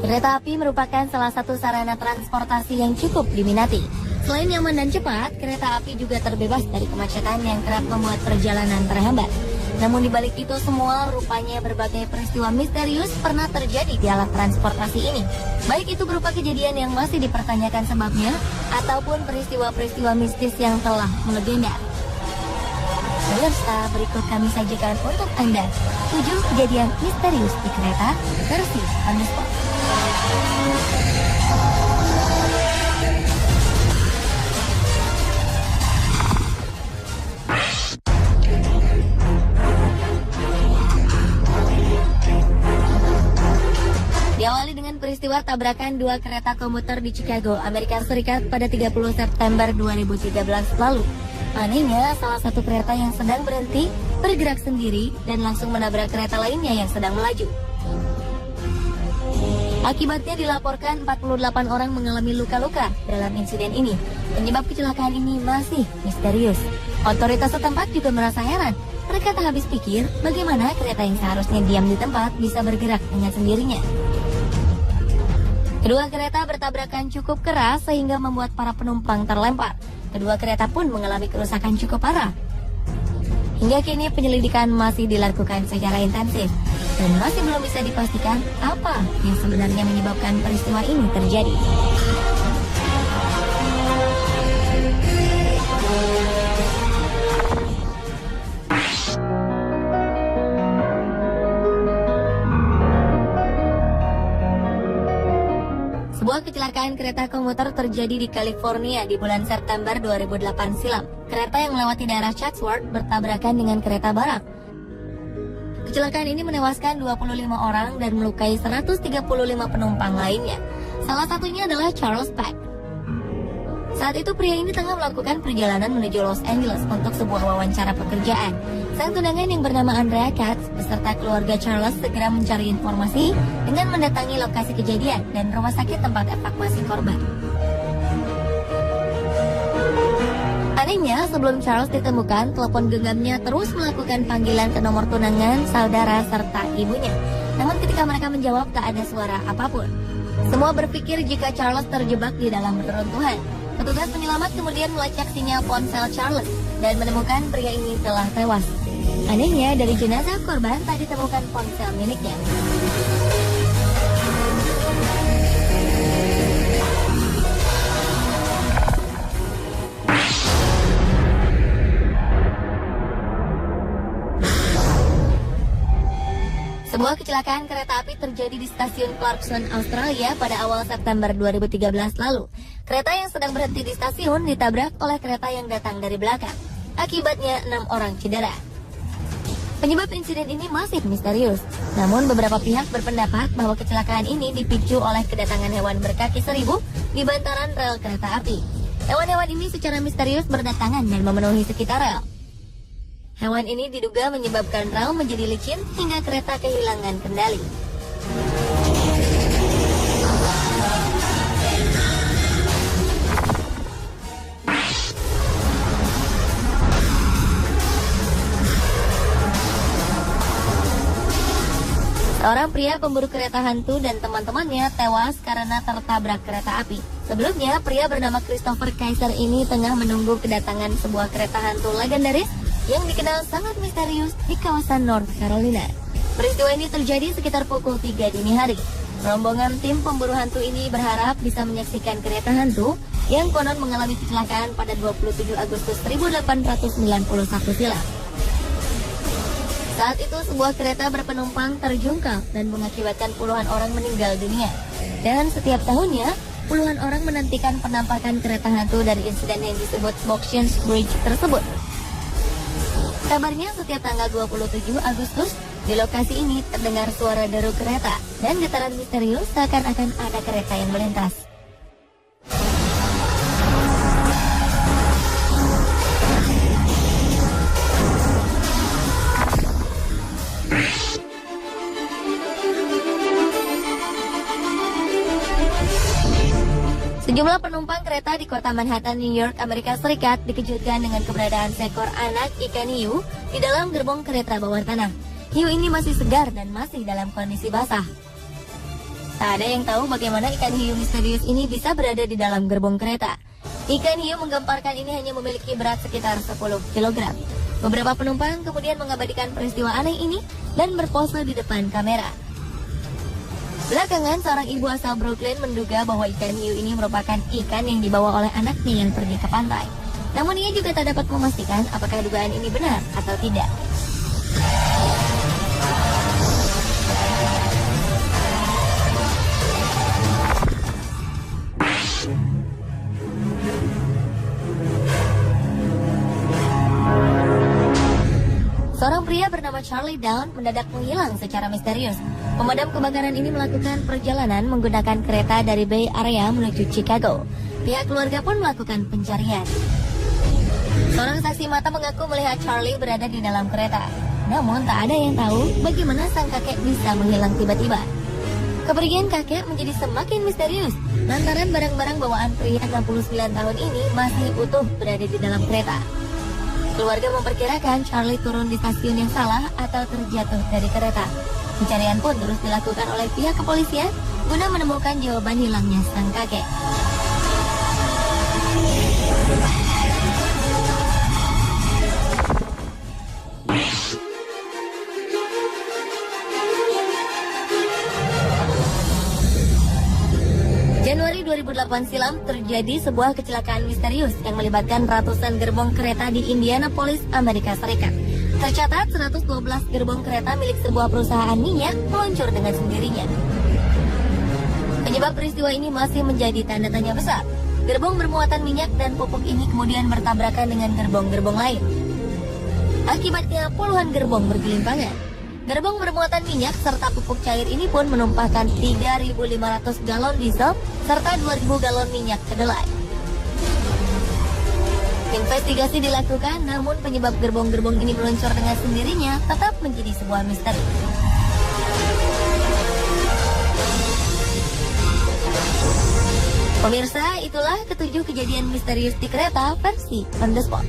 Kereta api merupakan salah satu sarana transportasi yang cukup diminati. Selain nyaman dan cepat, kereta api juga terbebas dari kemacetan yang kerap membuat perjalanan terhambat. Namun di balik itu semua, rupanya berbagai peristiwa misterius pernah terjadi di alat transportasi ini. Baik itu berupa kejadian yang masih dipertanyakan sebabnya, ataupun peristiwa-peristiwa mistis yang telah melegenda. Pemirsa, berikut kami sajikan untuk Anda 7 kejadian misterius di kereta versi on the spot. Diawali dengan peristiwa tabrakan dua kereta komuter di Chicago, Amerika Serikat pada 30 September 2013 lalu. Anehnya, salah satu kereta yang sedang berhenti bergerak sendiri dan langsung menabrak kereta lainnya yang sedang melaju. Akibatnya dilaporkan 48 orang mengalami luka-luka dalam insiden ini. Penyebab kecelakaan ini masih misterius. Otoritas setempat juga merasa heran. Mereka tak habis pikir bagaimana kereta yang seharusnya diam di tempat bisa bergerak dengan sendirinya. Kedua kereta bertabrakan cukup keras sehingga membuat para penumpang terlempar. Kedua kereta pun mengalami kerusakan cukup parah. Hingga kini penyelidikan masih dilakukan secara intensif dan masih belum bisa dipastikan apa yang sebenarnya menyebabkan peristiwa ini terjadi. Sebuah kecelakaan kereta komuter terjadi di California di bulan September 2008 silam. Kereta yang melewati daerah Chatsworth bertabrakan dengan kereta barang. Kecelakaan ini menewaskan 25 orang dan melukai 135 penumpang lainnya. Salah satunya adalah Charles Peck. Saat itu pria ini tengah melakukan perjalanan menuju Los Angeles untuk sebuah wawancara pekerjaan. Sang tunangan yang bernama Andrea Katz beserta keluarga Charles segera mencari informasi dengan mendatangi lokasi kejadian dan rumah sakit tempat evakuasi korban. Anehnya, sebelum Charles ditemukan, telepon genggamnya terus melakukan panggilan ke nomor tunangan, saudara, serta ibunya. Namun ketika mereka menjawab, tak ada suara apapun. Semua berpikir jika Charles terjebak di dalam reruntuhan. Petugas penyelamat kemudian melacak sinyal ponsel Charles dan menemukan pria ini telah tewas. Anehnya, dari jenazah korban tak ditemukan ponsel miliknya. Sebuah kecelakaan kereta api terjadi di stasiun Clarkson, Australia pada awal September 2013 lalu. Kereta yang sedang berhenti di stasiun ditabrak oleh kereta yang datang dari belakang. Akibatnya 6 orang cedera. Penyebab insiden ini masih misterius. Namun beberapa pihak berpendapat bahwa kecelakaan ini dipicu oleh kedatangan hewan berkaki seribu di bantaran rel kereta api. Hewan-hewan ini secara misterius berdatangan dan memenuhi sekitar rel. Hewan ini diduga menyebabkan rel menjadi licin hingga kereta kehilangan kendali. Seorang pria pemburu kereta hantu dan teman-temannya tewas karena tertabrak kereta api. Sebelumnya, pria bernama Christopher Kaiser ini tengah menunggu kedatangan sebuah kereta hantu legendaris yang dikenal sangat misterius di kawasan North Carolina. Peristiwa ini terjadi sekitar pukul 3 dini hari. Rombongan tim pemburu hantu ini berharap bisa menyaksikan kereta hantu yang konon mengalami kecelakaan pada 27 Agustus 1891 silam. Saat itu sebuah kereta berpenumpang terjungkal dan mengakibatkan puluhan orang meninggal dunia. Dan setiap tahunnya, puluhan orang menantikan penampakan kereta hantu dari insiden yang disebut Boxion's Bridge tersebut. Kabarnya setiap tanggal 27 Agustus, di lokasi ini terdengar suara deru kereta dan getaran misterius seakan-akan ada kereta yang melintas. Sejumlah penumpang kereta di kota Manhattan, New York, Amerika Serikat dikejutkan dengan keberadaan seekor anak ikan hiu di dalam gerbong kereta bawah tanah. Hiu ini masih segar dan masih dalam kondisi basah. Tak ada yang tahu bagaimana ikan hiu misterius ini bisa berada di dalam gerbong kereta. Ikan hiu menggemparkan ini hanya memiliki berat sekitar 10 kg. Beberapa penumpang kemudian mengabadikan peristiwa aneh ini dan berpose di depan kamera. Belakangan, seorang ibu asal Brooklyn menduga bahwa ikan hiu ini merupakan ikan yang dibawa oleh anaknya yang pergi ke pantai. Namun ia juga tak dapat memastikan apakah dugaan ini benar atau tidak. Seorang pria bernama Charlie Down mendadak menghilang secara misterius. Pemadam kebakaran ini melakukan perjalanan menggunakan kereta dari Bay Area menuju Chicago. Pihak keluarga pun melakukan pencarian. Seorang saksi mata mengaku melihat Charlie berada di dalam kereta. Namun tak ada yang tahu bagaimana sang kakek bisa menghilang tiba-tiba. Kepergian kakek menjadi semakin misterius lantaran barang-barang bawaan pria 69 tahun ini masih utuh berada di dalam kereta. Keluarga memperkirakan Charlie turun di stasiun yang salah atau terjatuh dari kereta. Pencarian pun terus dilakukan oleh pihak kepolisian guna menemukan jawaban hilangnya sang kakek. Januari 2008 silam terjadi sebuah kecelakaan misterius yang melibatkan ratusan gerbong kereta di Indianapolis, Amerika Serikat. Tercatat 112 gerbong kereta milik sebuah perusahaan minyak meluncur dengan sendirinya. Penyebab peristiwa ini masih menjadi tanda tanya besar. Gerbong bermuatan minyak dan pupuk ini kemudian bertabrakan dengan gerbong-gerbong lain. Akibatnya puluhan gerbong bergelimpangan. Gerbong bermuatan minyak serta pupuk cair ini pun menumpahkan 3.500 galon diesel serta 2.000 galon minyak kedelai. Investigasi dilakukan, namun penyebab gerbong-gerbong ini meluncur dengan sendirinya tetap menjadi sebuah misteri. Pemirsa, itulah ketujuh kejadian misterius di kereta versi On The Spot.